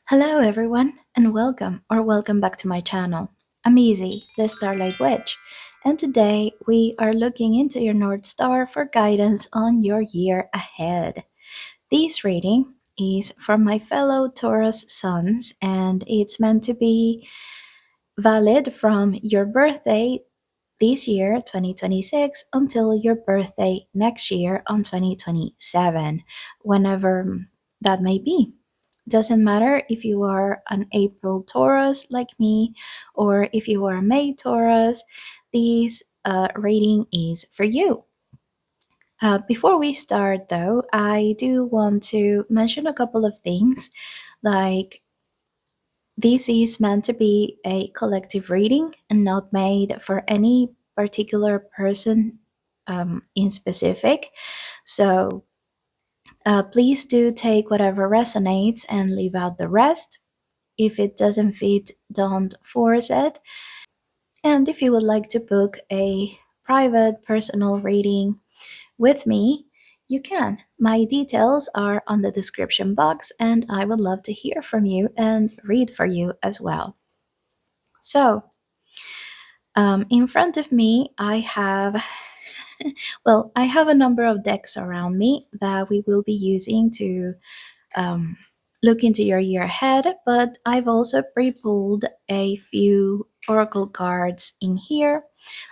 Hello, everyone, and welcome back to my channel. I'm Easy, the Starlight Witch, and today we are looking into your North Star for guidance on your year ahead. This reading is from my fellow Taurus sons, and it's meant to be valid from your birthday this year, 2026, until your birthday next year on 2027, whenever that may be. Doesn't matter if you are an April Taurus like me or if you are a May Taurus, this reading is for you. Before we start, though, I do want to mention a couple of things. Like, this is meant to be a collective reading and not made for any particular person in specific. So, please do take whatever resonates and leave out the rest. If it doesn't fit, don't force it. And if you would like to book a private personal reading with me, you can. My details are on the description box, and I would love to hear from you and read for you as well. So, in front of me, I have, I have a number of decks around me that we will be using to um, look into your year ahead, but I've also pre pulled a few oracle cards in here.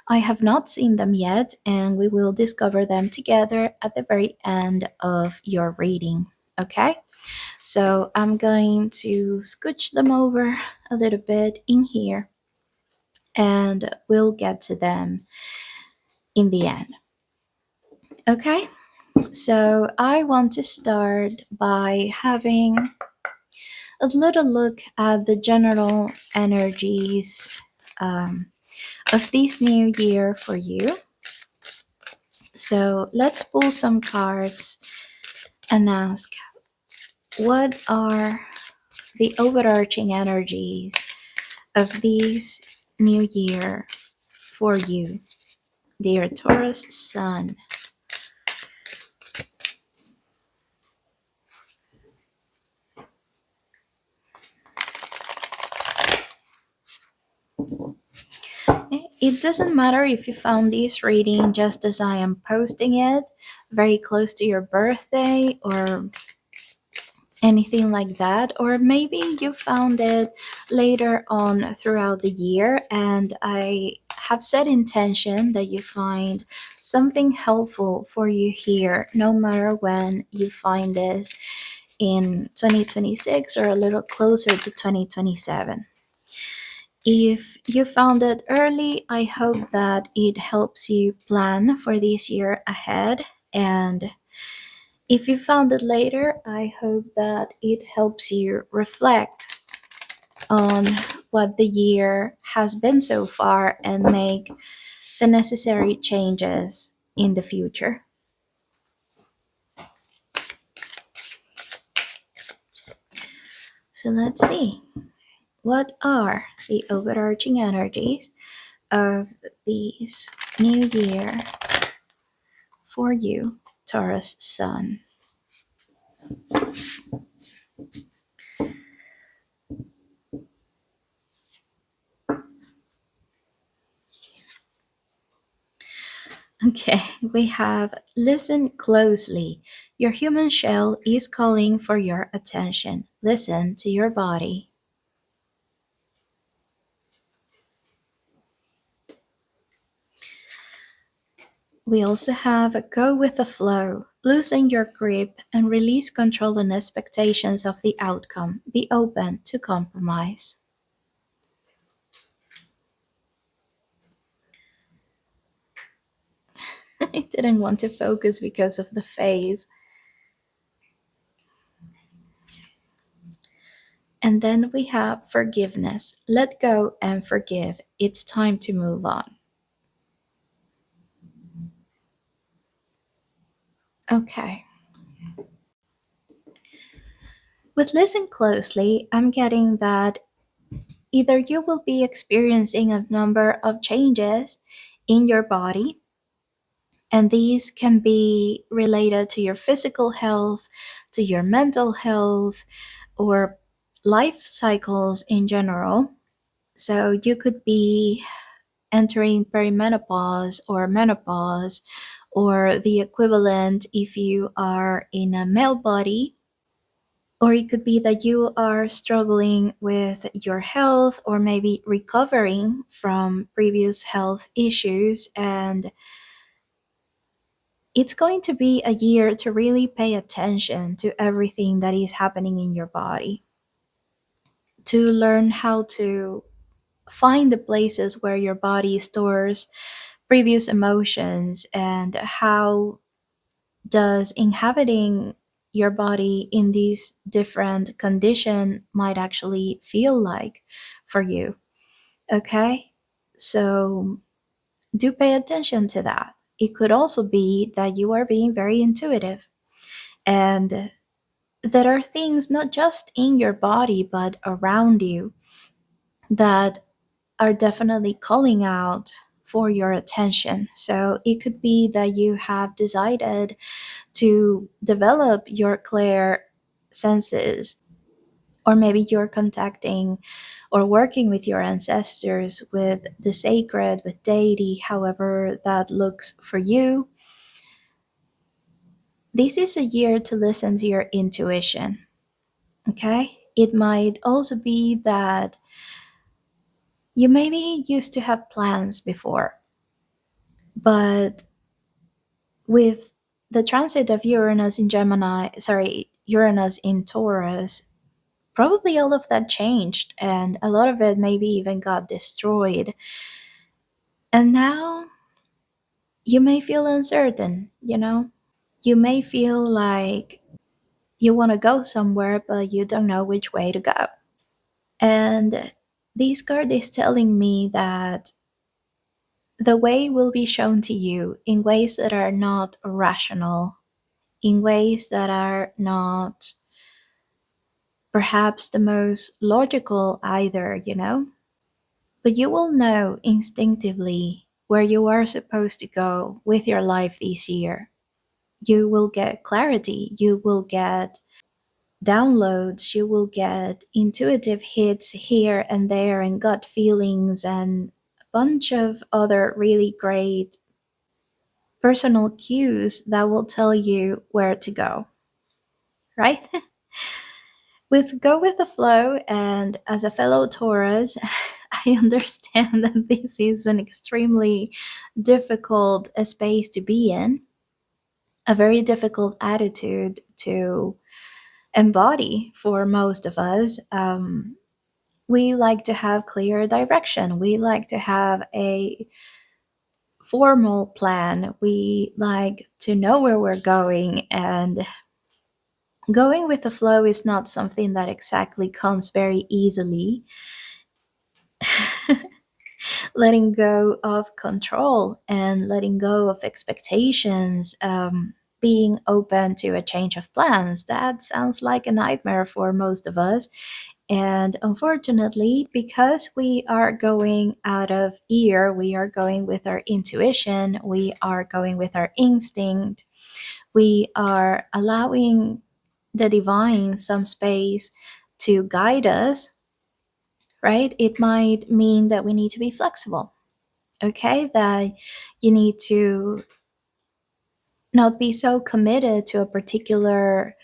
I have not seen them yet, and we will discover them together at the very end of your reading. Okay, so I'm going to scooch them over a little bit in here, and we'll get to them in the end. Okay, so I want to start by having a little look at the general energies um, of this new year for you. So let's pull some cards and ask, what are the overarching energies of this new year for you, dear Taurus Sun? It doesn't matter if you found this reading just as I am posting it, very close to your birthday, or anything like that, or maybe you found it later on throughout the year, and I have set intention that you find something helpful for you here, no matter when you find this in 2026 or a little closer to 2027. If you found it early, I hope that it helps you plan for this year ahead. And if you found it later, I hope that it helps you reflect on what the year has been so far and make the necessary changes in the future. So let's see. What are the overarching energies of this new year for you, Taurus Sun? Okay, we have listen closely. Your human shell is calling for your attention. Listen to your body. We also have go with the flow. Loosen your grip and release control and expectations of the outcome. Be open to compromise. I didn't want to focus because of the phase. And then we have forgiveness. Let go and forgive. It's time to move on. Okay. With listen closely, I'm getting that either you will be experiencing a number of changes in your body, and these can be related to your physical health, to your mental health, or life cycles in general. So you could be entering perimenopause or menopause, or the equivalent if you are in a male body. Or it could be that you are struggling with your health or maybe recovering from previous health issues. And it's going to be a year to really pay attention to everything that is happening in your body, to learn how to find the places where your body stores previous emotions, and how does inhabiting your body in these different condition might actually feel like for you. Okay, so do pay attention to that. It could also be that you are being very intuitive, and there are things not just in your body but around you that are definitely calling out for your attention. So it could be that you have decided to develop your clear senses, or maybe you're contacting or working with your ancestors, with the sacred, with deity, however that looks for you. This is a year to listen to your intuition. Okay, it might also be that you maybe used to have plans before, but with the transit of Uranus in Gemini, sorry, Uranus in Taurus, probably all of that changed and a lot of it maybe even got destroyed. And now you may feel uncertain, you know? You may feel like you want to go somewhere, but you don't know which way to go. And this card is telling me that the way will be shown to you in ways that are not rational, in ways that are not perhaps the most logical either, you know? But you will know instinctively where you are supposed to go with your life this year. You will get clarity, you will get downloads, you will get intuitive hits here and there, and gut feelings, and a bunch of other really great personal cues that will tell you where to go, right? With go with the flow, and as a fellow Taurus, I understand that this is an extremely difficult space to be in, a very difficult attitude to embody for most of us. We like to have clear direction, we like to have a formal plan, we like to know where we're going, and going with the flow is not something that exactly comes very easily. Letting go of control and letting go of expectations, being open to a change of plans, that sounds like a nightmare for most of us. And unfortunately, because we are going out of ear, we are going with our intuition, we are going with our instinct, we are allowing the divine some space to guide us, right? It might mean that we need to be flexible, okay? That you need to not be so committed to a particular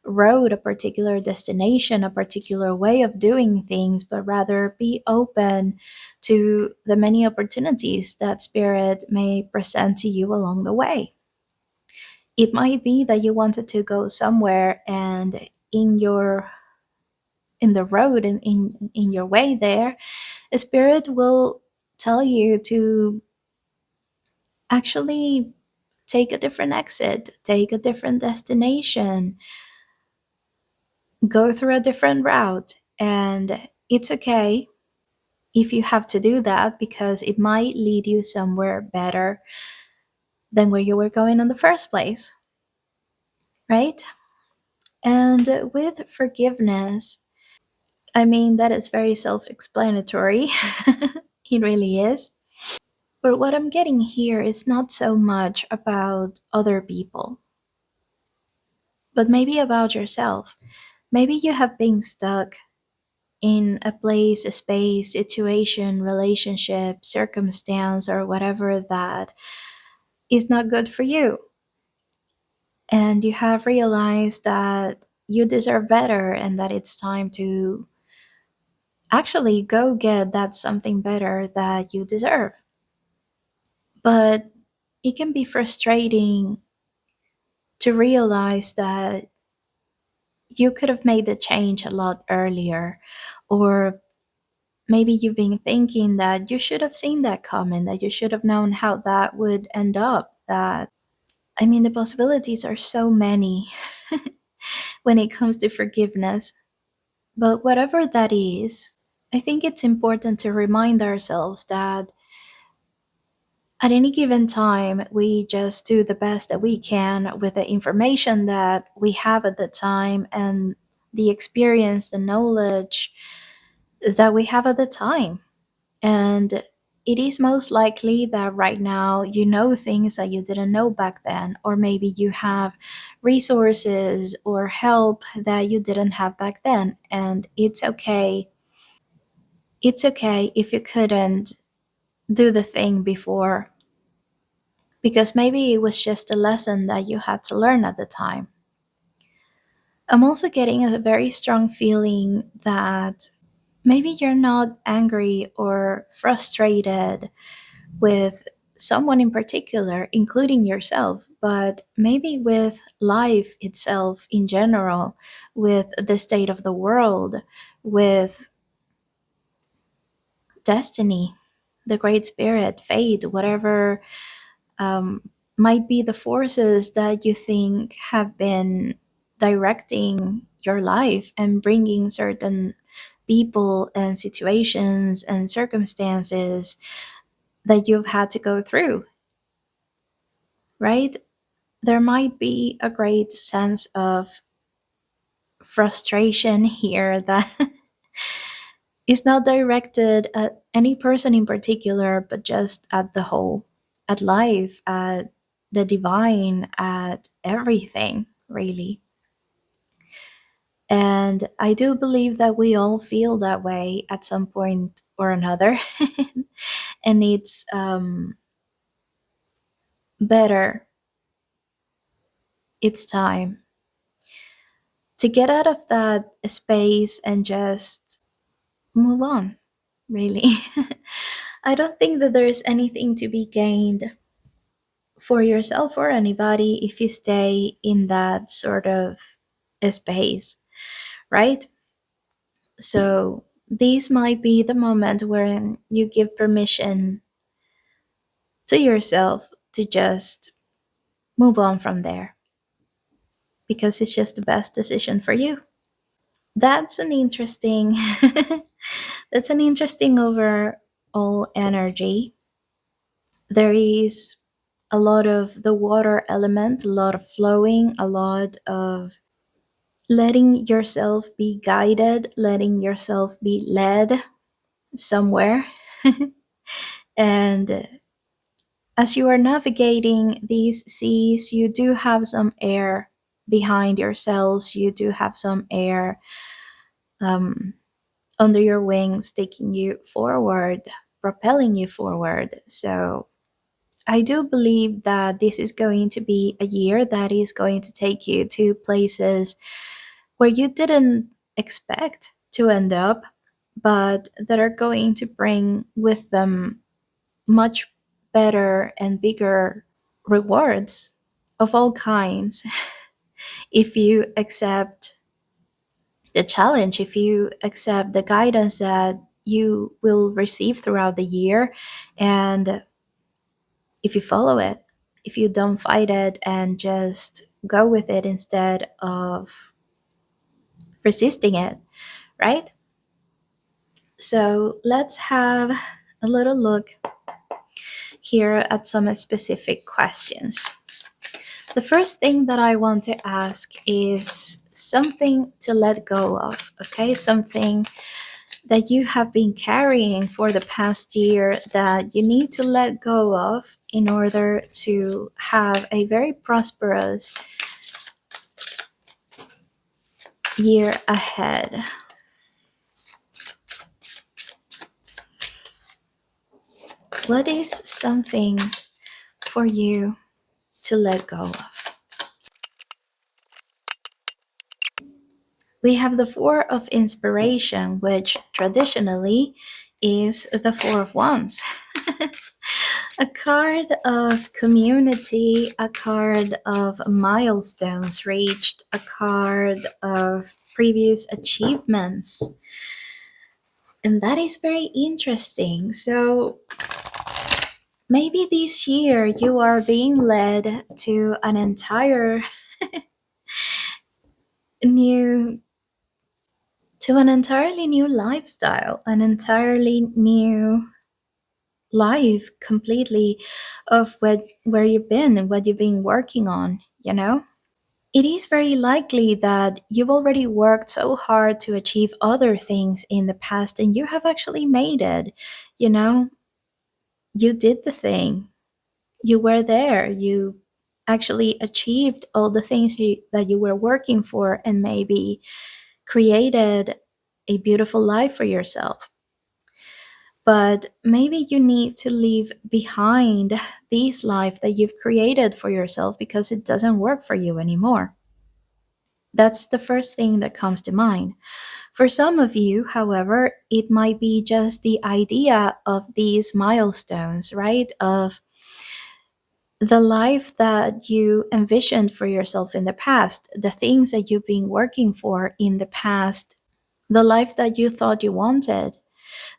road, a particular destination, a particular way of doing things, but rather be open to the many opportunities that spirit may present to you along the way. It might be that you wanted to go somewhere, and in the road and in your way there, a spirit will tell you to actually take a different exit, take a different destination, go through a different route. And it's okay if you have to do that, because it might lead you somewhere better than where you were going in the first place, right? And with forgiveness, I mean, that is very self explanatory. It really is. But what I'm getting here is not so much about other people, but maybe about yourself. Maybe you have been stuck in a place, a space, situation, relationship, circumstance, or whatever that is not good for you. And you have realized that you deserve better and that it's time to actually go get that something better that you deserve. But it can be frustrating to realize that you could have made the change a lot earlier, or maybe you've been thinking that you should have seen that coming, that you should have known how that would end up. That, I mean, the possibilities are so many when it comes to forgiveness. But whatever that is, I think it's important to remind ourselves that at any given time, we just do the best that we can with the information that we have at the time and the experience, the knowledge that we have at the time. And it is most likely that right now you know things that you didn't know back then, or maybe you have resources or help that you didn't have back then. And it's okay. It's okay if you couldn't do the thing before, because maybe it was just a lesson that you had to learn at the time. I'm also getting a very strong feeling that maybe you're not angry or frustrated with someone in particular, including yourself, but maybe with life itself in general, with the state of the world, with destiny, the Great Spirit, fate, whatever um, might be the forces that you think have been directing your life and bringing certain people and situations and circumstances that you've had to go through, right? There might be a great sense of frustration here that is not directed at any person in particular, but just at the whole, at life, at the divine, at everything, really. And I do believe that we all feel that way at some point or another. And it's better, it's time to get out of that space and just move on, really. I don't think that there's anything to be gained for yourself or anybody if you stay in that sort of space, right? So, this might be the moment where you give permission to yourself to just move on from there because it's just the best decision for you. That's an interesting that's an interesting overall energy. There is a lot of the water element, a lot of flowing, a lot of letting yourself be guided, letting yourself be led somewhere. And as you are navigating these seas, you do have some air behind your sails, you do have some air um, under your wings, taking you forward, propelling you forward. So I do believe that this is going to be a year that is going to take you to places where you didn't expect to end up, but that are going to bring with them much better and bigger rewards of all kinds if you accept the challenge, if you accept the guidance that you will receive throughout the year, and if you follow it, if you don't fight it and just go with it instead of resisting it, right? So let's have a little look here at some specific questions. The first thing that I want to ask is something to let go of, okay? Something that you have been carrying for the past year that you need to let go of in order to have a very prosperous year ahead. What is something for you to let go of? We have the Four of Inspiration, which traditionally is the Four of Wands. A card of community, a card of milestones reached, a card of previous achievements. And that is very interesting. So maybe this year you are being led to an entire new to an entirely new lifestyle, an entirely new life completely of where you've been and what you've been working on, you know? It is very likely that you've already worked so hard to achieve other things in the past and you have actually made it. You know, you did the thing. You were there. You actually achieved all the things that you were working for and maybe created a beautiful life for yourself. But maybe you need to leave behind this life that you've created for yourself because it doesn't work for you anymore. That's the first thing that comes to mind. For some of you, however, it might be just the idea of these milestones, right? Of the life that you envisioned for yourself in the past, the things that you've been working for in the past, the life that you thought you wanted,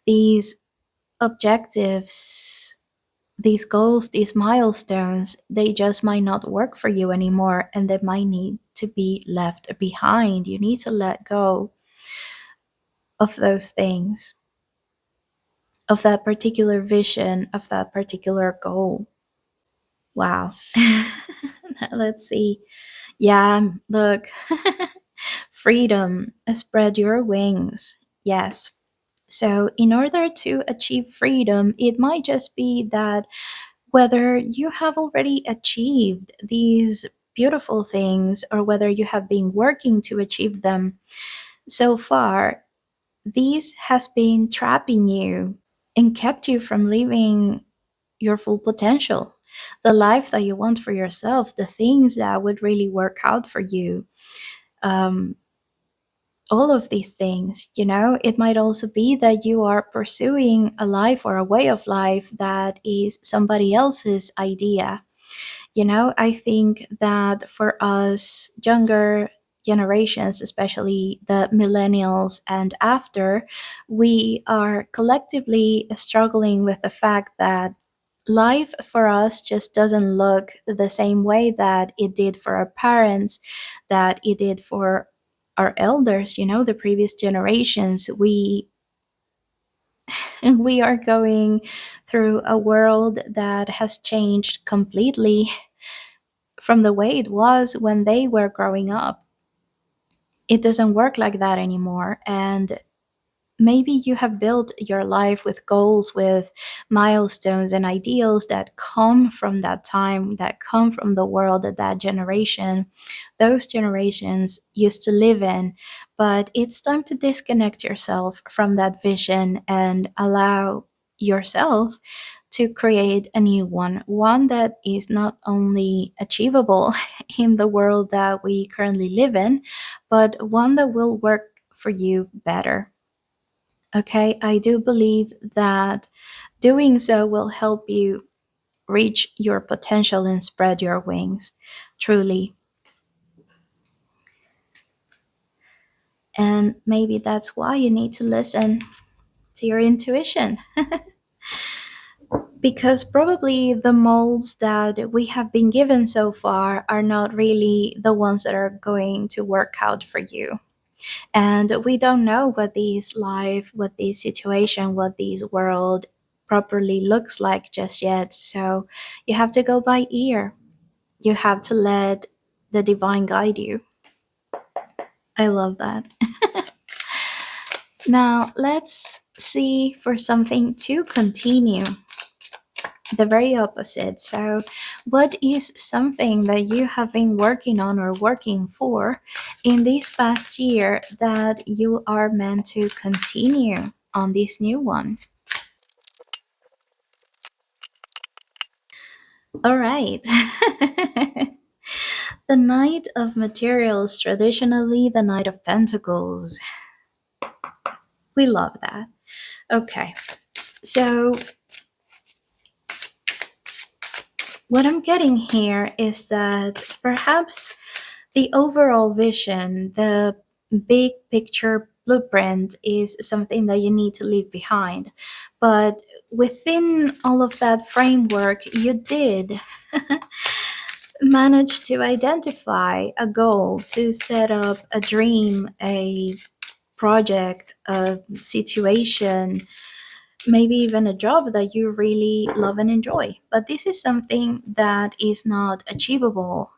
these objectives, these goals, these milestones, they just might not work for you anymore and they might need to be left behind. You need to let go of those things, of that particular vision, of that particular goal. Wow. Let's see. Yeah, look. Freedom, spread your wings. Yes. So, in order to achieve freedom, it might just be that whether you have already achieved these beautiful things or whether you have been working to achieve them so far, this has been trapping you and kept you from living your full potential, the life that you want for yourself, the things that would really work out for you. Um, all of these things, it might also be that you are pursuing a life or a way of life that is somebody else's idea. I think that for us younger generations, especially the millennials and after, we are collectively struggling with the fact that life for us just doesn't look the same way that it did for our parents, that it did for our elders, the previous generations. We are going through a world that has changed completely from the way it was when they were growing up. It doesn't work like that anymore. And maybe you have built your life with goals, with milestones and ideals that come from that time, that come from the world that that generation, those generations used to live in. But it's time to disconnect yourself from that vision and allow yourself to create a new one that is not only achievable in the world that we currently live in, but one that will work for you better. Okay, I do believe that doing so will help you reach your potential and spread your wings, truly. And maybe that's why you need to listen to your intuition. Because probably the molds that we have been given so far are not really the ones that are going to work out for you. And we don't know what this life, what this situation, what this world properly looks like just yet. So you have to go by ear. You have to let the divine guide you. I love that. Now let's see for something to continue. The very opposite. So, what is something that you have been working on or working for in this past year that you are meant to continue on this new one? All right. The Knight of Materials, traditionally the Knight of Pentacles. We love that. Okay. So, what I'm getting here is that perhaps the overall vision, the big picture blueprint, is something that you need to leave behind. But within all of that framework, you did manage to identify a goal, to set up a dream, a project, a situation, maybe even a job that you really love and enjoy. But this is something that is not achievable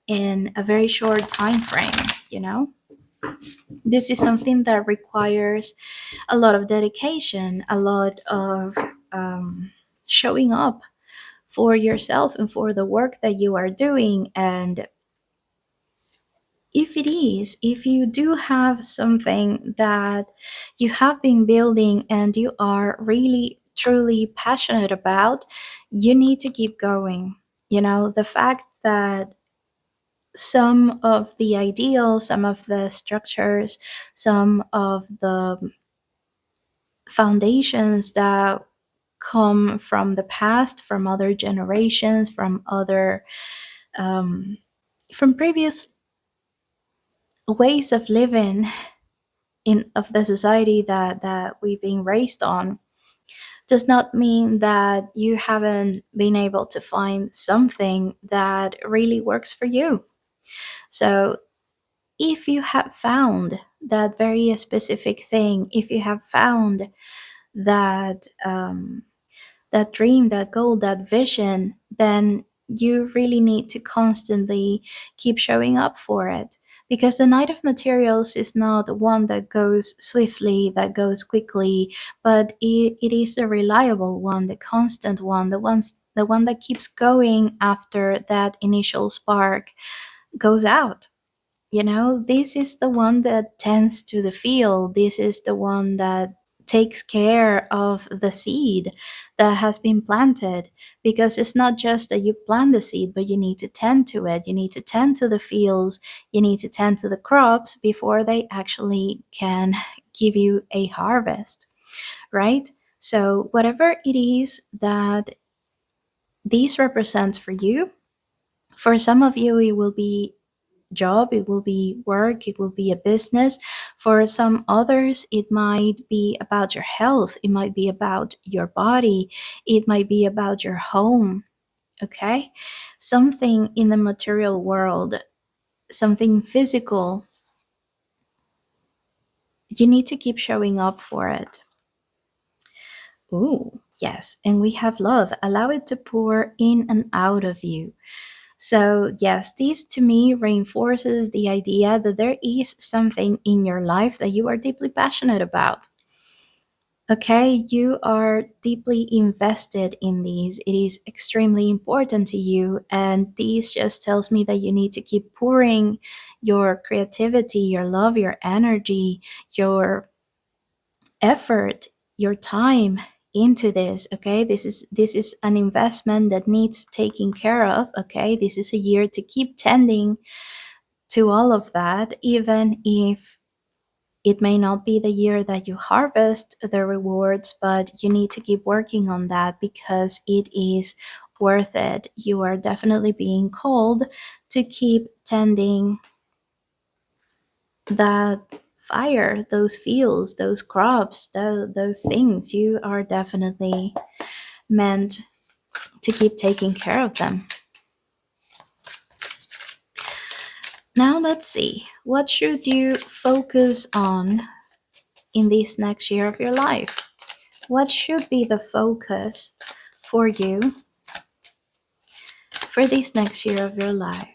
in a very short time frame, you know? This is something that requires a lot of dedication, a lot of showing up for yourself and for the work that you are doing. And if you do have something that you have been building and you are really truly passionate about, you need to keep going. You know, the fact that some of the ideals, some of the structures, some of the foundations that come from the past, from other generations, from other, from previous ways of living in of the society that we've been raised on, does not mean that you haven't been able to find something that really works for you. So if you have found that very specific thing, if you have found that that dream, that goal, that vision, then you really need to constantly keep showing up for it. Because the Knight of Materials is not one that goes swiftly, that goes quickly, but it is a reliable one, the constant one, the one that keeps going after that initial spark goes out. You know, this is the one that tends to the field. This is the one that takes care of the seed that has been planted, because it's not just that you plant the seed, but you need to tend to it. You need to tend to the fields, you need to tend to the crops before they actually can give you a harvest, right? So, whatever it is that these represents for you, for some of you, it will be job, it will be work, it will be a business. For some others, it might be about your health, it might be about your body, it might be about your home, okay? Something in the material world, something physical, you need to keep showing up for it. Ooh, yes, and we have love. Allow it to pour in and out of you. So, yes, this to me reinforces the idea that there is something in your life that you are deeply passionate about. Okay, you are deeply invested in these. It is extremely important to you. And this just tells me that you need to keep pouring your creativity, your love, your energy, your effort, your time into this. Okay, this is an investment that needs taking care of. Okay, this is a year to keep tending to all of that, even if it may not be the year that you harvest the rewards, but you need to keep working on that because it is worth it. You are definitely being called to keep tending that fire, those fields, those crops, those things. You are definitely meant to keep taking care of them. Now let's see. What should you focus on in this next year of your life? What should be the focus for you for this next year of your life?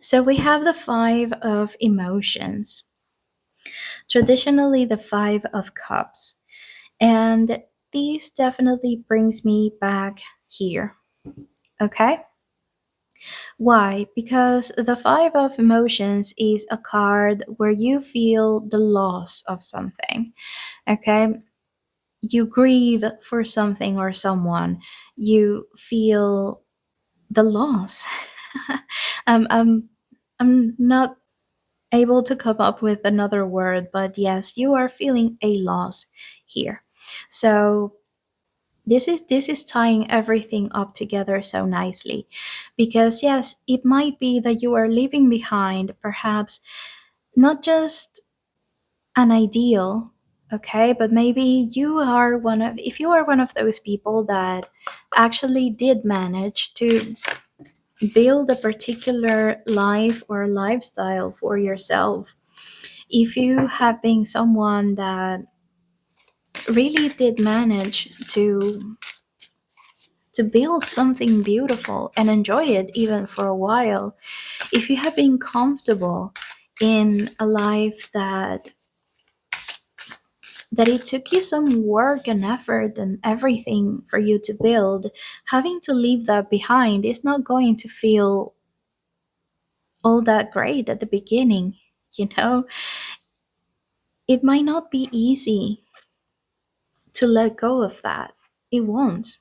So we have the Five of Emotions, traditionally the Five of Cups. And this definitely brings me back here. Okay? Why? Because the Five of Emotions is a card where you feel the loss of something. Okay? you grieve for something or someone, you feel the loss. I'm I'm not able to come up with another word, but yes, you are feeling a loss here. So this is tying everything up together so nicely, because yes, it might be that you are leaving behind perhaps not just an ideal, okay, but maybe you are one of, if you are one of those people that actually did manage to build a particular life or lifestyle for yourself, if you have been someone that really did manage to build something beautiful and enjoy it even for a while, if you have been comfortable in a life that it took you some work and effort and everything for you to build, having to leave that behind is not going to feel all that great at the beginning, you know? It might not be easy to let go of that. It won't.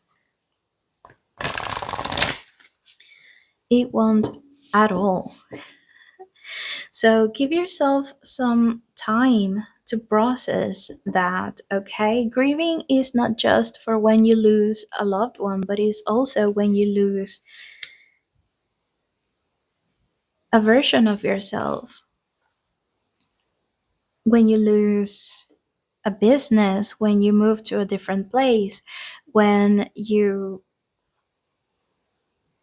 It won't at all. So give yourself some time to process that, okay? Grieving is not just for when you lose a loved one, but it's also when you lose a version of yourself, when you lose a business, when you move to a different place, when you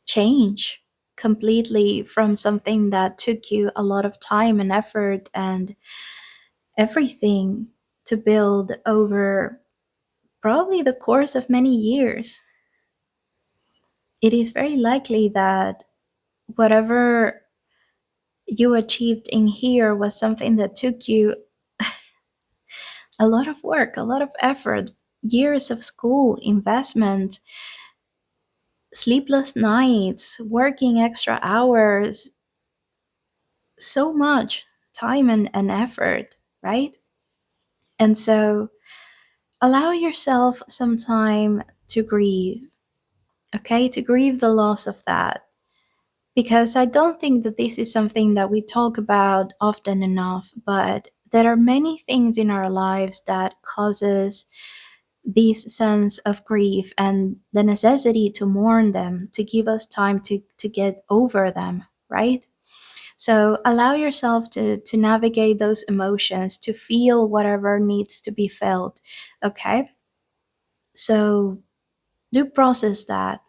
change completely from something that took you a lot of time and effort and everything to build over probably the course of many years. It is very likely that whatever you achieved in here was something that took you a lot of work, a lot of effort, years of school, investment, sleepless nights, working extra hours, so much time and effort, right? And so allow yourself some time to grieve, okay? To grieve the loss of that. Because I don't think that this is something that we talk about often enough, but there are many things in our lives that causes this sense of grief and the necessity to mourn them, to give us time to get over them, right? So allow yourself to navigate those emotions, to feel whatever needs to be felt, okay? So do process that.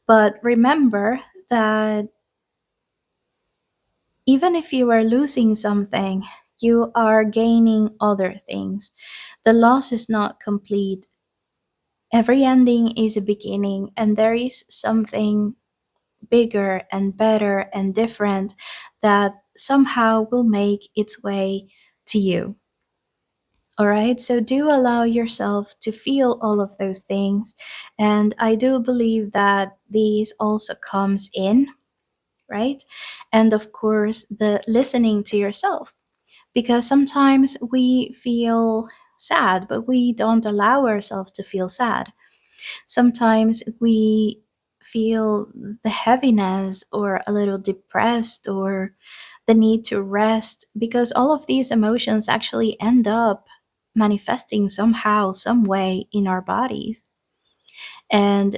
But remember that even if you are losing something, you are gaining other things. The loss is not complete. Every ending is a beginning, and there is something bigger and better and different that somehow will make its way to you. All right, so do allow yourself to feel all of those things. And I do believe that these also comes in, right? And of course, the listening to yourself, because sometimes we feel sad, but we don't allow ourselves to feel sad. Sometimes we feel the heaviness or a little depressed or the need to rest, because all of these emotions actually end up manifesting somehow, some way in our bodies. And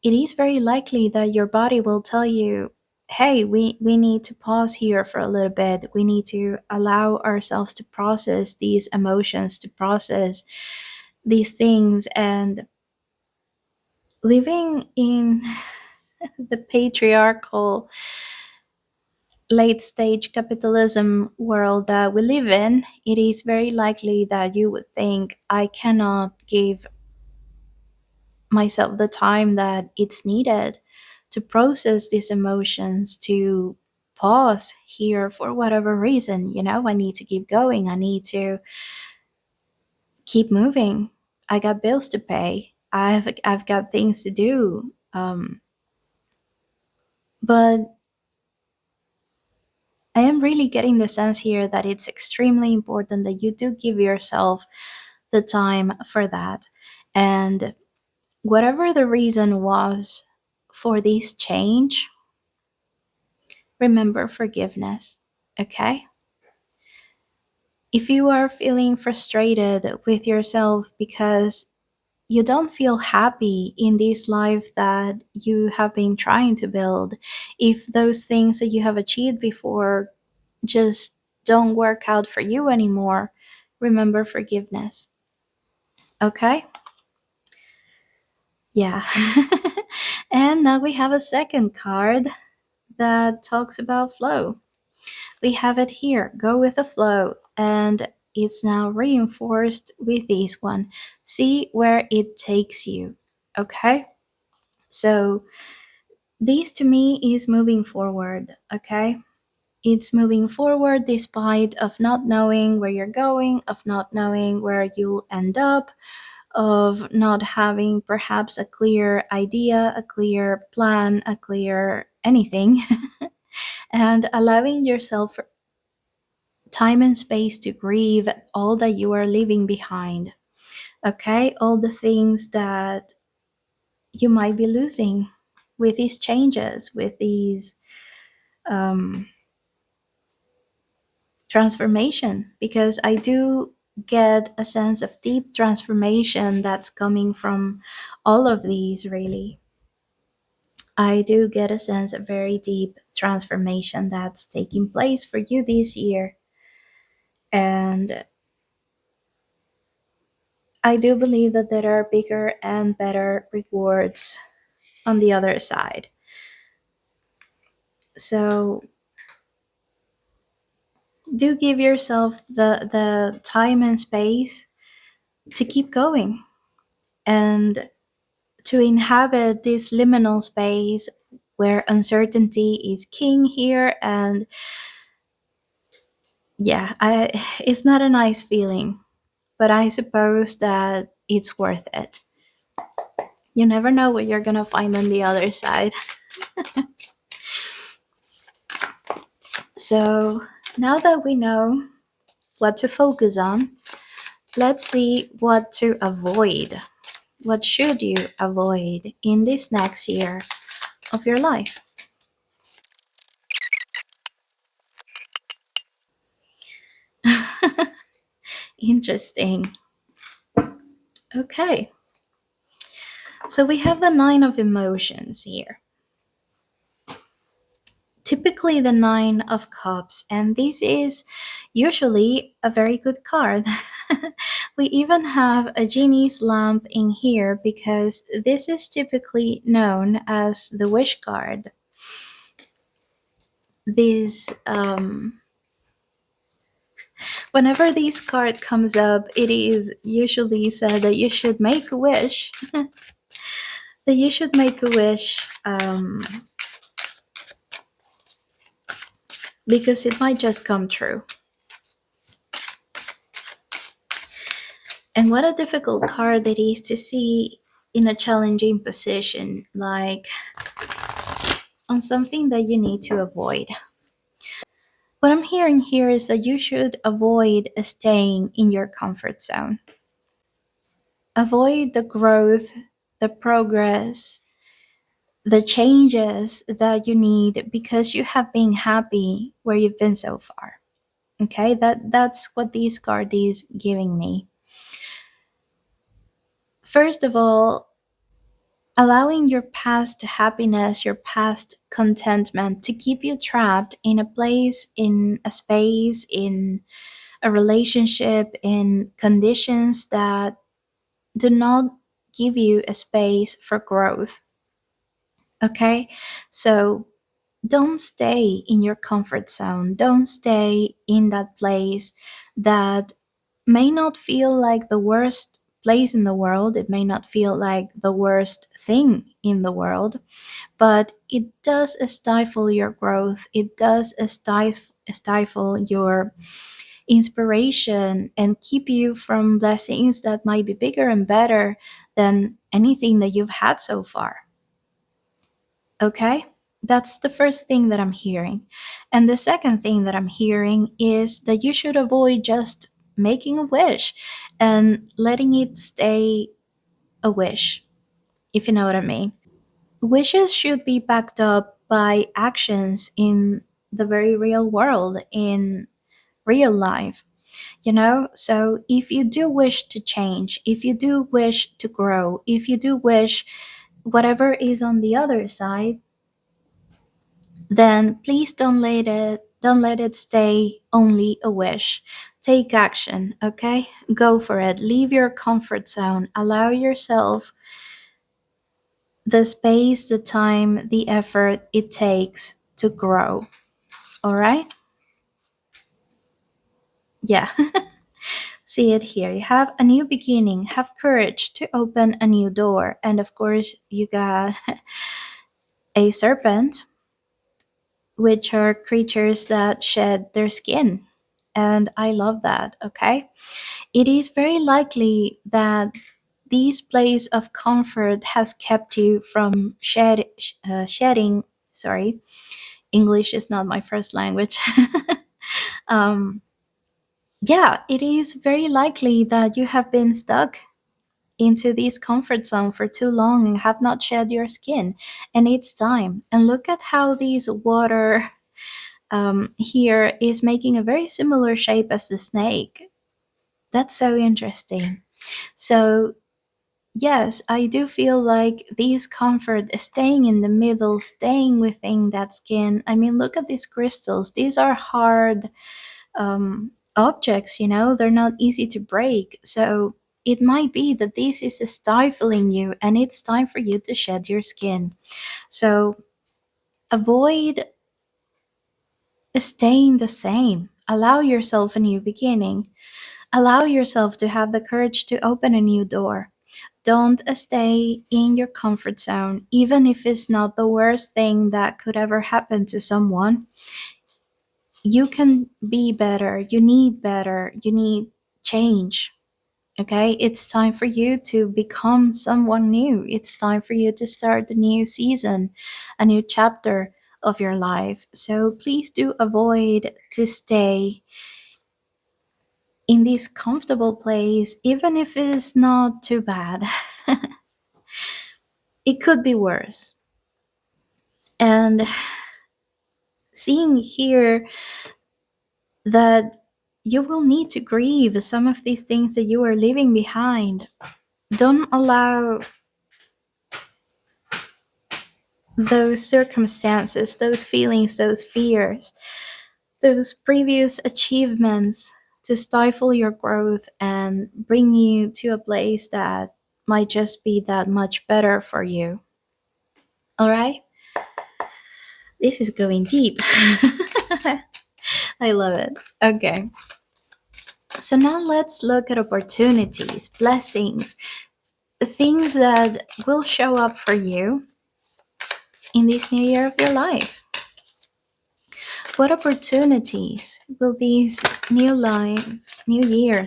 it is very likely that your body will tell you, hey, we need to pause here for a little bit. We need to allow ourselves to process these emotions, to process these things. And living in the patriarchal late stage capitalism world that we live in, it is very likely that you would think, I cannot give myself the time that it's needed to process these emotions, to pause here for whatever reason. I need to keep going. I need to keep moving. I got bills to pay. I've got things to do. But I am really getting the sense here that it's extremely important that you do give yourself the time for that. And whatever the reason was for this change, remember forgiveness, okay? If you are feeling frustrated with yourself because you don't feel happy in this life that you have been trying to build, if those things that you have achieved before just don't work out for you anymore, remember forgiveness, okay? Yeah. And now we have a second card that talks about flow. We have it here, go with the flow, and it's now reinforced with this one. See where it takes you, okay? So this to me is moving forward, okay? It's moving forward despite of not knowing where you're going, of not knowing where you'll end up, of not having perhaps a clear idea, a clear plan, a clear anything, and allowing yourself time and space to grieve all that you are leaving behind. Okay, all the things that you might be losing with these changes, with these um, transformation, because I do get a sense of deep transformation that's coming from all of these, really. I do get a sense of very deep transformation that's taking place for you this year. And I do believe that there are bigger and better rewards on the other side. So do give yourself the time and space to keep going and to inhabit this liminal space where uncertainty is king here. And yeah, it's not a nice feeling, but I suppose that it's worth it. You never know what you're gonna find on the other side. So now that we know what to focus on, let's see what to avoid. What should you avoid in this next year of your life? Interesting. Okay, so we have the Nine of Emotions here. Typically, the Nine of Cups, and this is usually a very good card. We even have a genie's lamp in here because this is typically known as the wish card. This Whenever this card comes up, it is usually said that you should make a wish. That you should make a wish because it might just come true. And what a difficult card it is to see in a challenging position, like on something that you need to avoid. What I'm hearing here is that you should avoid staying in your comfort zone. Avoid the growth, the progress, the changes that you need because you have been happy where you've been so far. Okay, that's what this card is giving me. First of all, allowing your past happiness, your past contentment to keep you trapped in a place, in a space, in a relationship, in conditions that do not give you a space for growth. Okay, so don't stay in your comfort zone. Don't stay in that place that may not feel like the worst place in the world. It may not feel like the worst thing in the world, but it does stifle your growth. It does stifle your inspiration and keep you from blessings that might be bigger and better than anything that you've had so far. Okay? That's the first thing that I'm hearing. And the second thing that I'm hearing is that you should avoid just making a wish and letting it stay a wish, if you know what I mean. Wishes should be backed up by actions in the very real world, in real life, you know? So if you do wish to change, if you do wish to grow, if you do wish whatever is on the other side, then please don't let it stay only a wish. Take action, okay? Go for it. Leave your comfort zone. Allow yourself the space, the time, the effort it takes to grow. All right? Yeah. See it here. You have a new beginning. Have courage to open a new door. And of course, you got a serpent, which are creatures that shed their skin. And I love that, okay? It is very likely that this place of comfort has kept you from shedding. Sorry, English is not my first language. um, yeah, it is very likely that you have been stuck into this comfort zone for too long and have not shed your skin. And it's time. And look at how these water here is making a very similar shape as the snake. That's so interesting. So, yes, I do feel like this comfort is staying in the middle, staying within that skin. I mean, look at these crystals. These are hard objects, you know, they're not easy to break. So, it might be that this is stifling you and it's time for you to shed your skin. So, avoid staying the same. Allow yourself a new beginning. Allow yourself to have the courage to open a new door. Don't stay in your comfort zone, even if it's not the worst thing that could ever happen to someone. You can be better. You need better. You need change. Okay? It's time for you to become someone new. It's time for you to start a new season, a new chapter of your life. So please do avoid to stay in this comfortable place, even if it is not too bad. It could be worse. And seeing here that you will need to grieve some of these things that you are leaving behind. Don't allow those circumstances, those feelings, those fears, those previous achievements to stifle your growth and bring you to a place that might just be that much better for you. All right? This is going deep. I love it. Okay. So now let's look at opportunities, blessings, things that will show up for you in this new year of your life. What opportunities will this new year,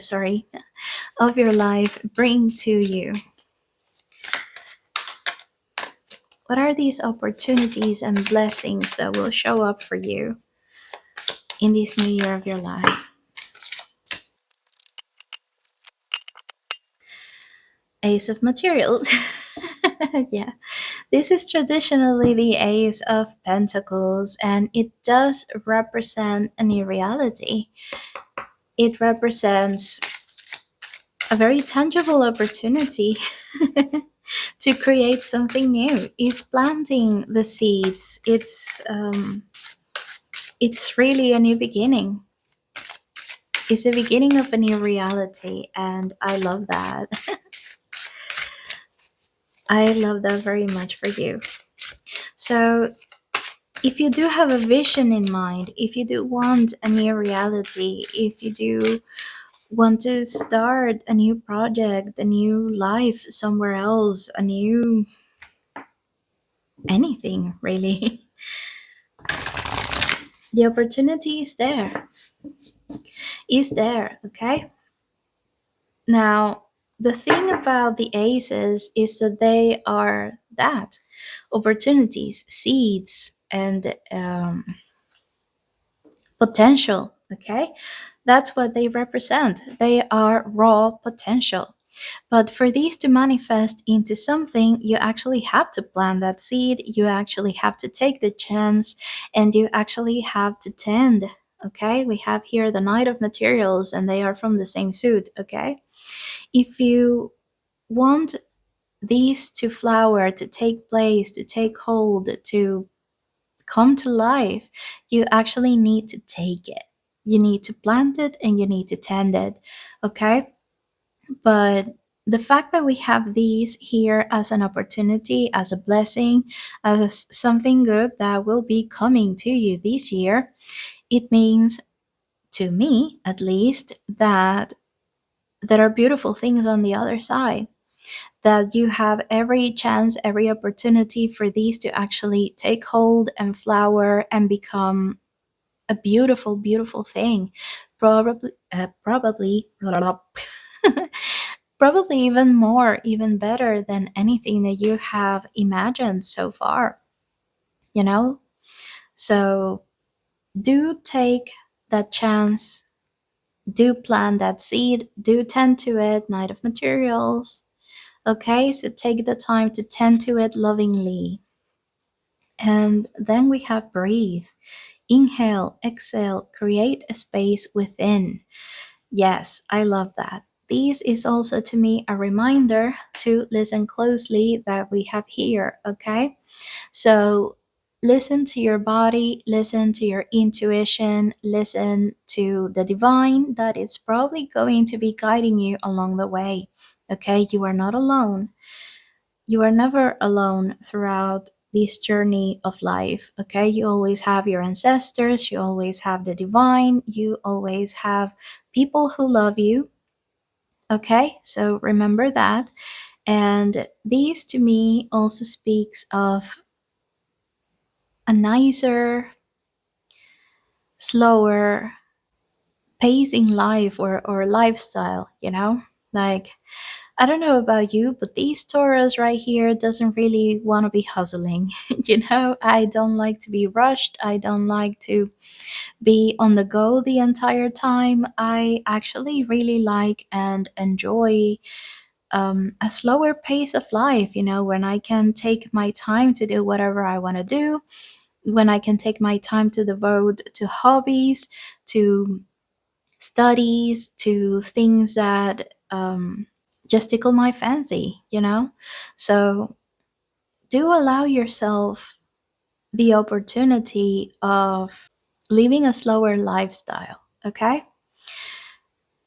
of your life bring to you? What are these opportunities and blessings that will show up for you in this new year of your life? Ace of Materials. Yeah. This is traditionally the Ace of Pentacles, and it does represent a new reality. It represents a very tangible opportunity to create something new. It's planting the seeds. It's really a new beginning. It's the beginning of a new reality, and I love that. I love that very much for you. So, if you do have a vision in mind, if you do want a new reality, if you do want to start a new project, a new life somewhere else, a new anything really, the opportunity is there. Is there, okay? Now, the thing about the aces is that they are that opportunities, seeds, and potential Okay, that's what they represent. They are raw potential. But for these to manifest into something, you actually have to plant that seed, you actually have to take the chance, and you actually have to tend. Okay, we have here the Knight of Materials, and they are from the same suit. Okay, if you want these to flower, to take place, to take hold, to come to life, you actually need to take it. You need to plant it and you need to tend it. Okay, but the fact that we have these here as an opportunity, as a blessing, as something good that will be coming to you this year, it means, to me at least, that there are beautiful things on the other side. That you have every chance, every opportunity for these to actually take hold and flower and become a beautiful, beautiful thing. Probably, probably even more, even better than anything that you have imagined so far, you know? So do take that chance, do plant that seed, do tend to it, Knight of Materials. Okay, so take the time to tend to it lovingly. And then we have breathe. Inhale, exhale, create a space within. Yes, I love that. This is also to me a reminder to listen closely that we have here, okay? So listen to your body, listen to your intuition, listen to the divine that is probably going to be guiding you along the way, okay? You are not alone. You are never alone throughout this journey of life, okay? You always have your ancestors, you always have the divine, you always have people who love you, okay? So remember that. And this to me also speaks of a nicer, slower pacing life or lifestyle, you know? Like, I don't know about you, but these Taurus right here doesn't really want to be hustling. You know, I don't like to be rushed. I don't like to be on the go the entire time. I actually really like and enjoy a slower pace of life, you know, when I can take my time to do whatever I want to do, when I can take my time to devote to hobbies, to studies, to things that just tickle my fancy, you know? So do allow yourself the opportunity of living a slower lifestyle, okay?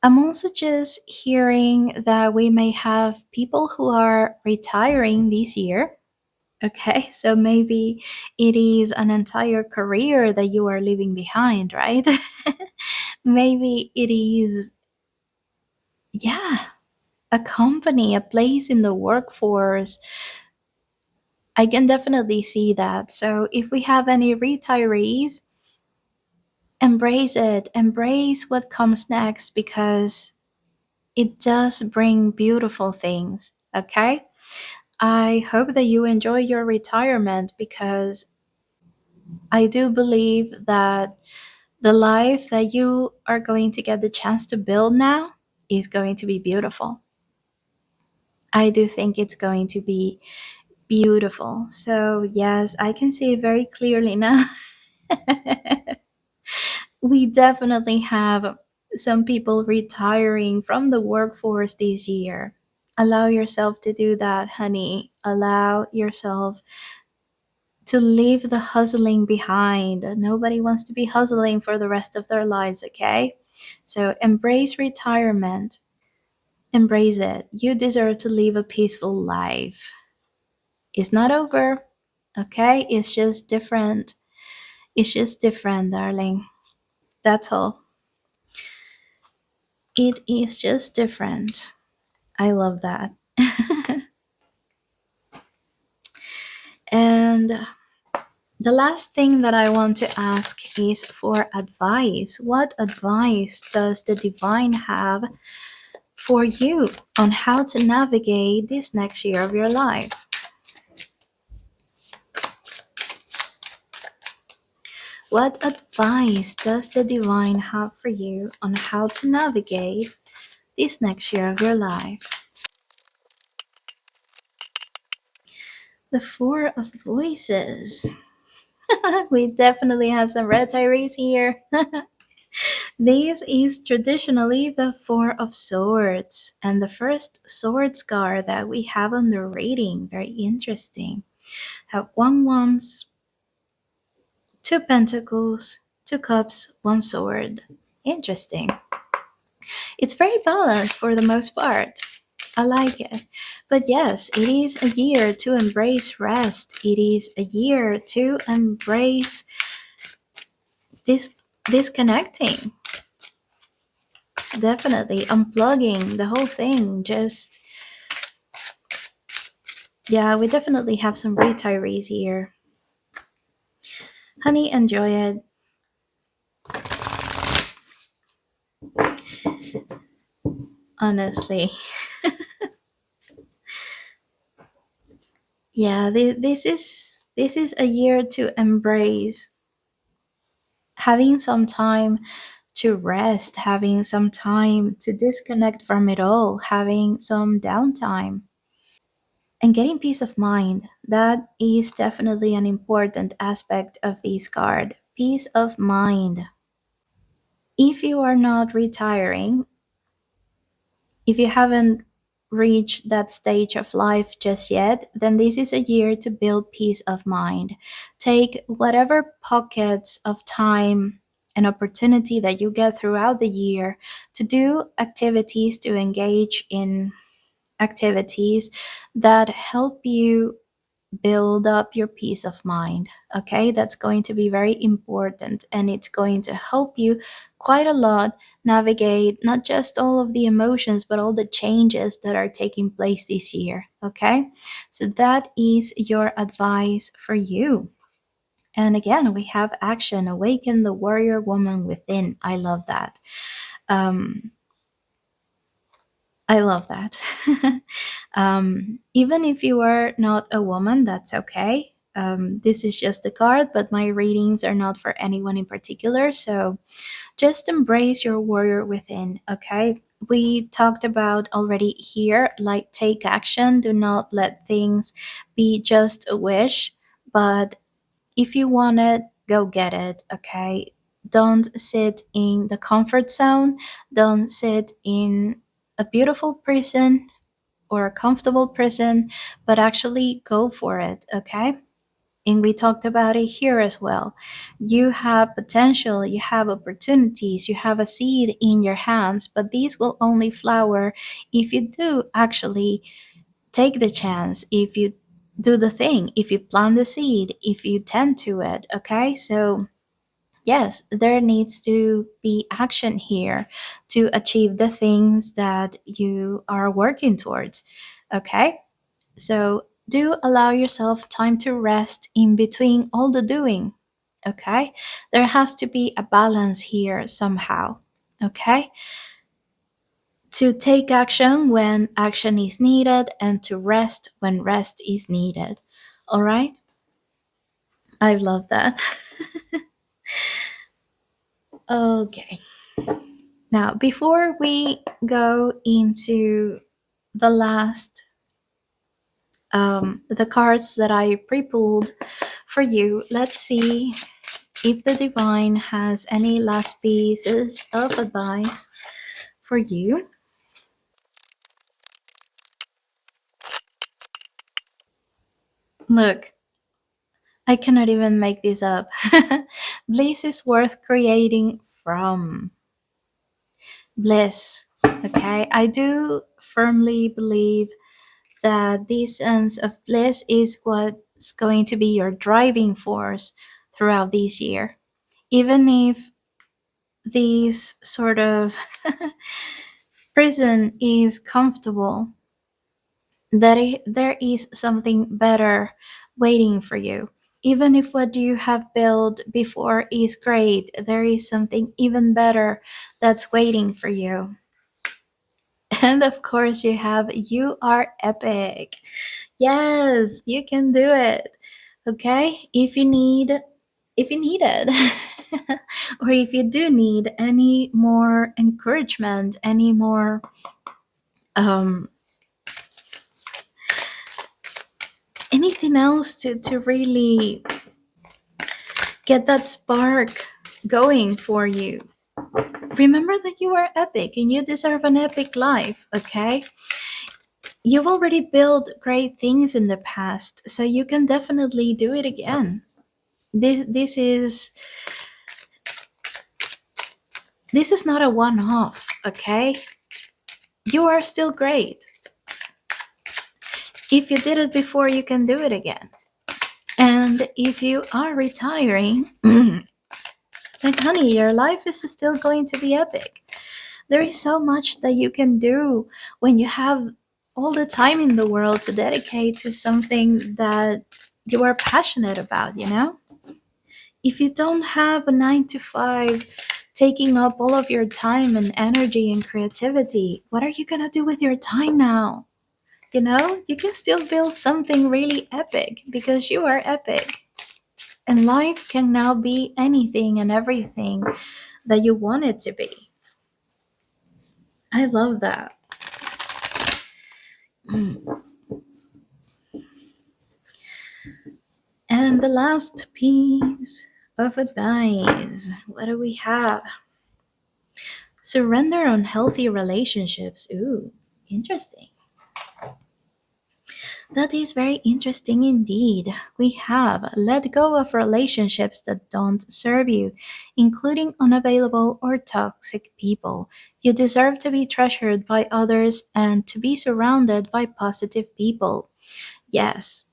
I'm also just hearing that we may have people who are retiring this year. Okay, so maybe it is an entire career that you are leaving behind, right? Maybe it is, yeah, a company, a place in the workforce. I can definitely see that. So if we have any retirees, embrace it, embrace what comes next because it does bring beautiful things, okay? I hope that you enjoy your retirement because I do believe that the life that you are going to get the chance to build now is going to be beautiful. I do think it's going to be beautiful. So, yes, I can see it very clearly now. We definitely have some people retiring from the workforce this year. Allow yourself to do that, honey. Allow yourself to leave the hustling behind. Nobody wants to be hustling for the rest of their lives, okay? So embrace retirement. Embrace it. You deserve to live a peaceful life. It's not over, okay? It's just different. It's just different, darling. That's all. It is just different. I love that. And the last thing that I want to ask is for advice. What advice does the divine have for you on how to navigate this next year of your life? What advice does the divine have for you on how to navigate this next year of your life? The Four of Voices. We definitely have some red retirees here. This is traditionally the Four of Swords and the first swords card that we have on the rating. Very interesting. Have one wands, two pentacles, two cups, one sword. Interesting. It's very balanced for the most part. I like it. But yes, it is a year to embrace rest. It is a year to embrace this disconnecting. Definitely unplugging the whole thing. Just yeah, we definitely have some retirees here. Honey, enjoy it. Honestly. Yeah, this is a year to embrace having some time to rest, having some time to disconnect from it all, having some downtime, and getting peace of mind. That is definitely an important aspect of this card. Peace of mind. If you are not retiring, if you haven't reached that stage of life just yet, then this is a year to build peace of mind. Take whatever pockets of time and opportunity that you get throughout the year to do activities, to engage in activities that help you build up your peace of mind. Okay, that's going to be very important, and it's going to help you quite a lot navigate not just all of the emotions but all the changes that are taking place this year. Okay, so that is your advice for you. And again, we have action, awaken the warrior woman within. I love that. um I love that. Even if you are not a woman, that's okay. This is just a card, but my readings are not for anyone in particular. So just embrace your warrior within, okay? We talked about already here, like take action. Do not let things be just a wish, but if you want it, go get it, okay? Don't sit in the comfort zone. Don't sit in a beautiful prison or a comfortable prison, but actually go for it, okay? And we talked about it here as well. You have potential, you have opportunities, you have a seed in your hands, but these will only flower if you do actually take the chance, if you do the thing, if you plant the seed, if you tend to it, okay? So yes, there needs to be action here to achieve the things that you are working towards. Okay? So do allow yourself time to rest in between all the doing. Okay? There has to be a balance here somehow. Okay? To take action when action is needed and to rest when rest is needed. All right? I love that. Okay. Now, before we go into the last, the cards that I pre pulled for you, let's see if the divine has any last pieces of advice for you. Look, I cannot even make this up. Bliss is worth creating from. Bliss. Okay, I do firmly believe that this sense of bliss is what's going to be your driving force throughout this year. Even if this sort of prison is comfortable, there is something better waiting for you. Even if what you have built before is great, there is something even better that's waiting for you. And of course, you are epic. Yes, you can do it. Okay? if you need it, or if you do need any more encouragement, any more um, anything else to really get that spark going for you, remember that you are epic and you deserve an epic life, okay? You've already built great things in the past, so you can definitely do it again. This is not a one-off, okay? You are still great. If you did it before, you can do it again. And if you are retiring, then honey, your life is still going to be epic. There is so much that you can do when you have all the time in the world to dedicate to something that you are passionate about, you know? If you don't have a 9 to 5 taking up all of your time and energy and creativity, what are you gonna do with your time now? You know, you can still build something really epic because you are epic. And life can now be anything and everything that you want it to be. I love that. And the last piece of advice, what do we have? Surrender unhealthy relationships. Ooh, interesting. That is very interesting indeed. We have let go of relationships that don't serve you, including unavailable or toxic people. You deserve to be treasured by others and to be surrounded by positive people. Yes,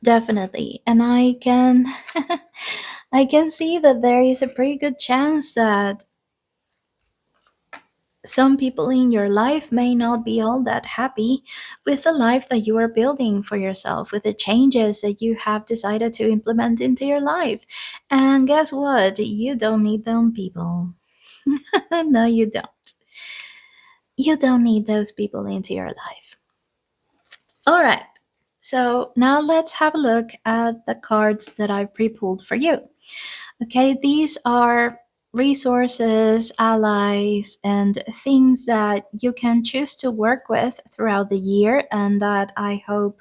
definitely. And I can I can see that there is a pretty good chance that some people in your life may not be all that happy with the life that you are building for yourself, with the changes that you have decided to implement into your life. And guess what? You don't need them people. No, you don't. You don't need those people into your life. All right. So now let's have a look at the cards that I've pre pulled for you. Okay, these are resources, allies, and things that you can choose to work with throughout the year, and that I hope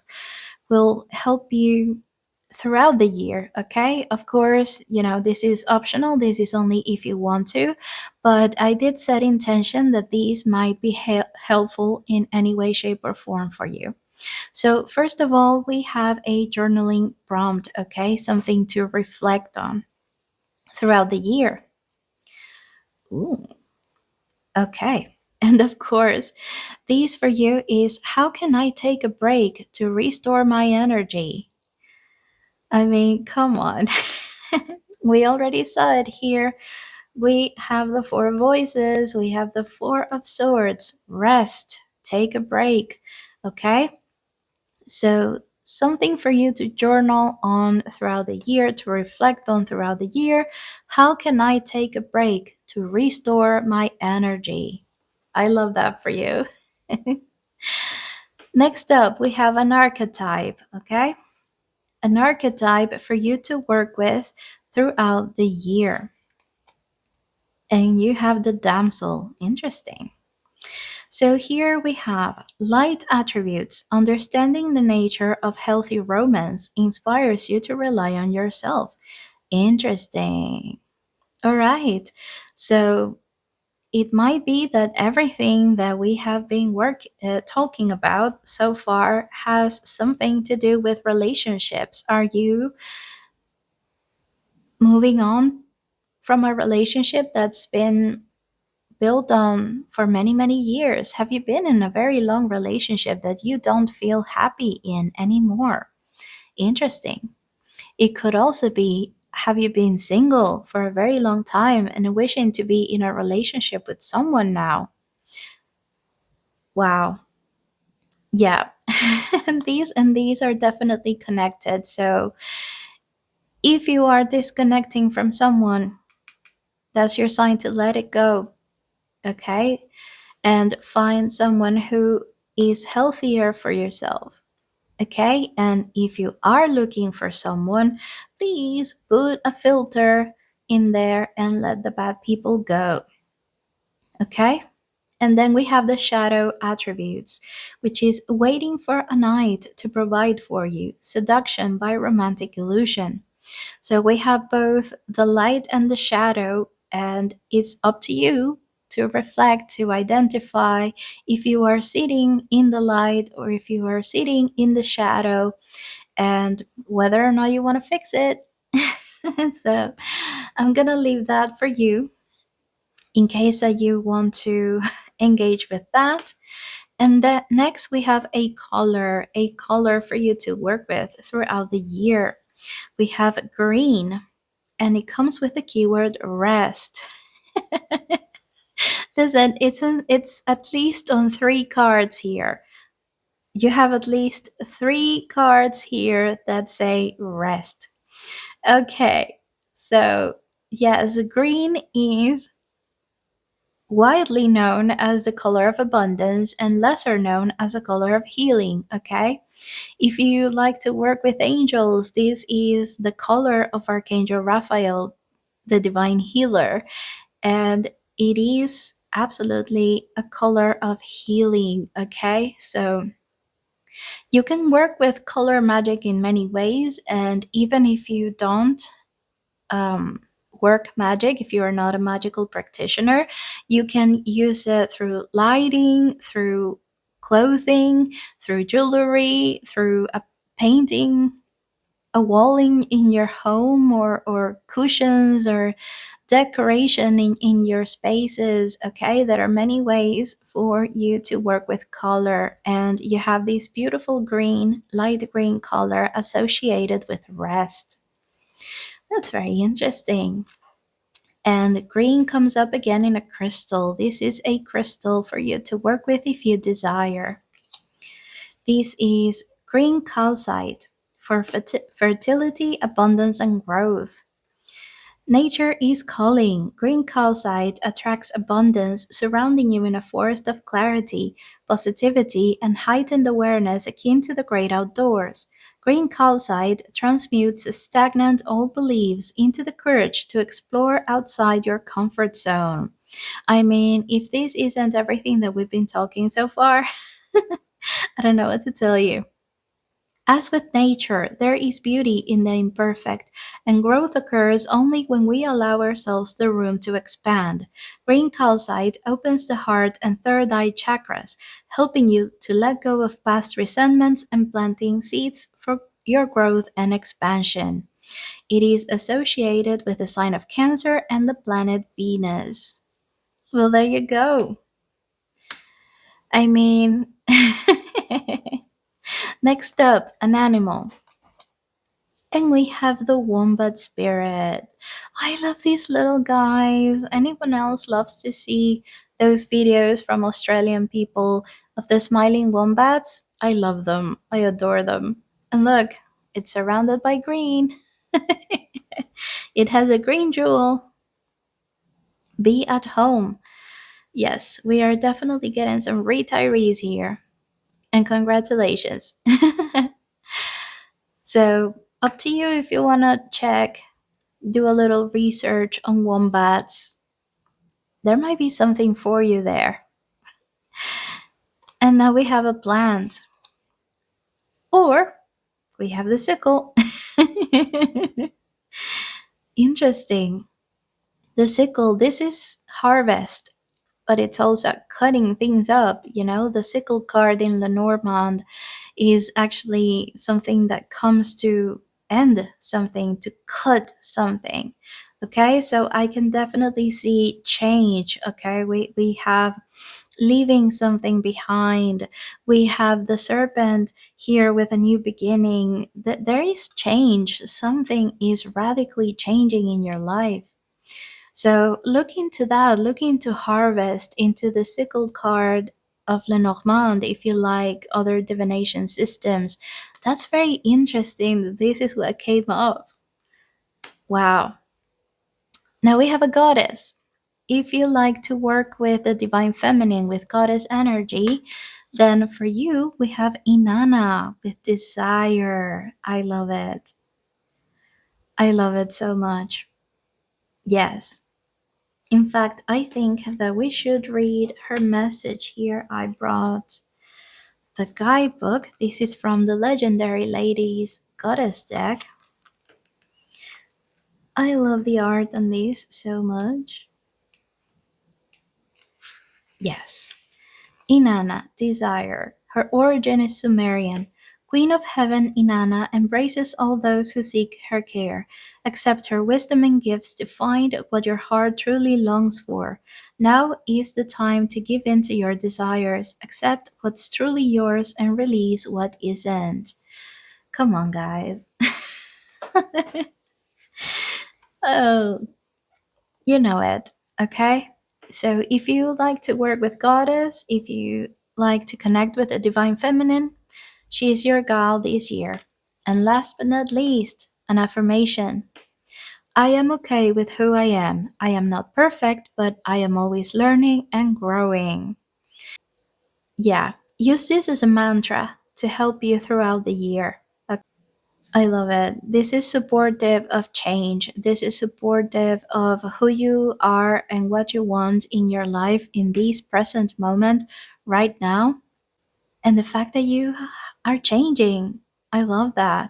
will help you throughout the year. Okay, of course, you know, this is optional, this is only if you want to, but I did set intention that these might be helpful in any way, shape, or form for you. So, first of all, we have a journaling prompt, okay, something to reflect on throughout the year. Ooh, okay. And of course, these for you is how can I take a break to restore my energy? I mean, come on. We already saw it here. We have the four voices, we have the four of swords. Rest, take a break. Okay? So, something for you to journal on throughout the year, to reflect on throughout the year. How can I take a break to restore my energy? I love that for you. Next up, we have an archetype, okay? An archetype for you to work with throughout the year. And you have the damsel. Interesting. So here we have light attributes. Understanding the nature of healthy romance inspires you to rely on yourself. Interesting. All right. So it might be that everything that we have been talking about so far has something to do with relationships. Are you moving on from a relationship that's been built on for many, many years? Have you been in a very long relationship that you don't feel happy in anymore? Interesting. It could also be, have you been single for a very long time and wishing to be in a relationship with someone now? Wow. Yeah. And these are definitely connected. So if you are disconnecting from someone, that's your sign to let it go. Okay? And find someone who is healthier for yourself. Okay, and if you are looking for someone, please put a filter in there and let the bad people go. Okay, and then we have the shadow attributes, which is waiting for a night to provide for you, seduction by romantic illusion. So we have both the light and the shadow, and it's up to you to reflect, to identify if you are sitting in the light or if you are sitting in the shadow, and whether or not you want to fix it. So I'm gonna leave that for you in case that you want to engage with that. And then next we have a color for you to work with throughout the year. We have green, and it comes with the keyword rest. Listen, it's at least on 3 cards here. You have at least 3 cards here that say rest. Okay, so yes, green is widely known as the color of abundance and lesser known as a color of healing. Okay, if you like to work with angels, this is the color of Archangel Raphael, the divine healer, and it is absolutely a color of healing. Okay, so you can work with color magic in many ways, and even if you don't um, work magic, if you are not a magical practitioner, you can use it through lighting, through clothing, through jewelry, through a painting, a wall in your home, or cushions or decoration in your spaces. Okay, there are many ways for you to work with color, and you have this beautiful green, light green color associated with rest. That's very interesting. And green comes up again in a crystal. This is a crystal for you to work with if you desire. This is green calcite for fertility, abundance, and growth. Nature is calling. Green calcite attracts abundance, surrounding you in a forest of clarity, positivity, and heightened awareness akin to the great outdoors. Green calcite transmutes stagnant old beliefs into the courage to explore outside your comfort zone. I mean, if this isn't everything that we've been talking so far, I don't know what to tell you. As with nature, there is beauty in the imperfect, and growth occurs only when we allow ourselves the room to expand. Green calcite opens the heart and third eye chakras, helping you to let go of past resentments and planting seeds for your growth and expansion. It is associated with the sign of Cancer and the planet Venus. Well, there you go. I mean, next up, an animal. And we have the wombat spirit. I love these little guys. Anyone else loves to see those videos from Australian people of the smiling wombats? I love them. I adore them. And look, it's surrounded by green. It has a green jewel. Be at home. Yes, we are definitely getting some retirees here. And congratulations. So, up to you if you want to check, do a little research on wombats. There might be something for you there. And now we have a plant. Or we have the sickle. Interesting. The sickle, this is harvest, but it's also cutting things up. The sickle card in Lenormand is actually something that comes to end something, to cut something. Okay, so I can definitely see change. Okay, we have leaving something behind. We have the serpent here with a new beginning. That there is change. Something is radically changing in your life. So look into that, look into harvest, into the sickle card of Lenormand if you like other divination systems. That's very interesting. This is what came up. Wow. Now we have a goddess. If you like to work with the divine feminine, with goddess energy, Then for you, we have Inanna with desire. I love it. I love it so much. Yes. In fact, I think that we should read her message here. I brought the guidebook. This is from the Legendary Ladies Goddess deck. I love the art on this so much. Yes. Inanna, desire. Her origin is Sumerian. Queen of Heaven, Inanna embraces all those who seek her care. Accept her wisdom and gifts to find what your heart truly longs for. Now is the time to give in to your desires. Accept what's truly yours and release what isn't. Come on, guys. Oh, you know it, okay? So if you like to work with Goddess, if you like to connect with the Divine Feminine, she is your gal this year. And last but not least, an affirmation. I am okay with who I am. I am not perfect, but I am always learning and growing. Yeah, use this as a mantra to help you throughout the year. I love it. This is supportive of change. This is supportive of who you are and what you want in your life in this present moment right now. And the fact that you are changing. I love that.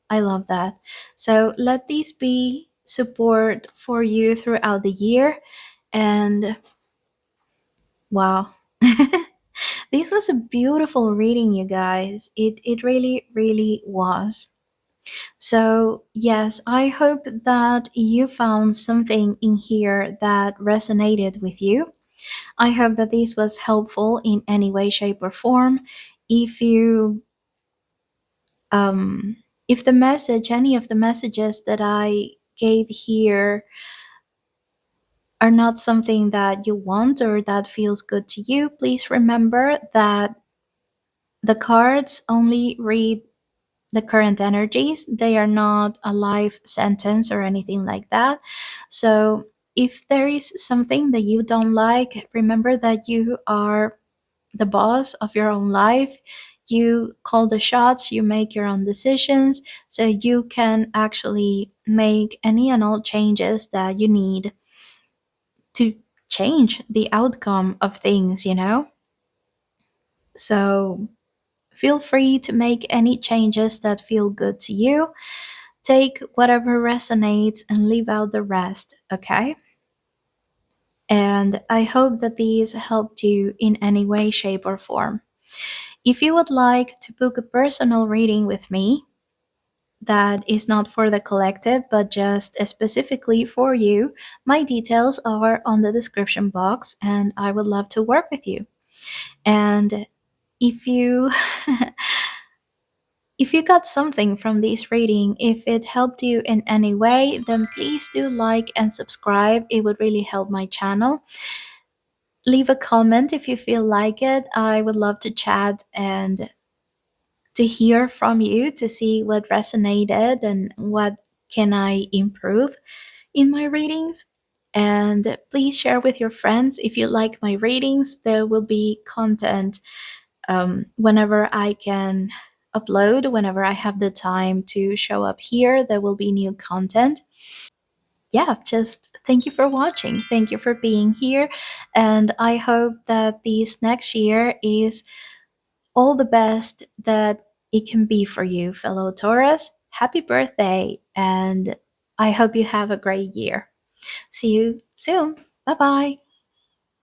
I love that. So let these be support for you throughout the year. And wow. This was a beautiful reading, you guys. It really, really was. So, yes, I hope that you found something in here that resonated with you. I hope that this was helpful in any way, shape, or form. If you, um, if the message, any of the messages that I gave here are not something that you want or that feels good to you, please remember that the cards only read the current energies. They are not a life sentence or anything like that. So if there is something that you don't like, remember that you are the boss of your own life. You call the shots, you make your own decisions, so you can actually make any and all changes that you need to change the outcome of things, you know? So feel free to make any changes that feel good to you. Take whatever resonates and leave out the rest, okay? And I hope that these helped you in any way, shape, or form. If you would like to book a personal reading with me, that is not for the collective, but just specifically for you, my details are on the description box, and I would love to work with you. And if you if you got something from this reading, if it helped you in any way, then please do like and subscribe. It would really help my channel. Leave a comment if you feel like it. I would love to chat and to hear from you to see what resonated and what can I improve in my readings. And please share with your friends if you like my readings. There will be content whenever I can upload, whenever I have the time to show up here, there will be new content. Yeah, just thank you for watching. Thank you for being here. And I hope that this next year is all the best that it can be for you, fellow Taurus. Happy birthday. And I hope you have a great year. See you soon. Bye bye.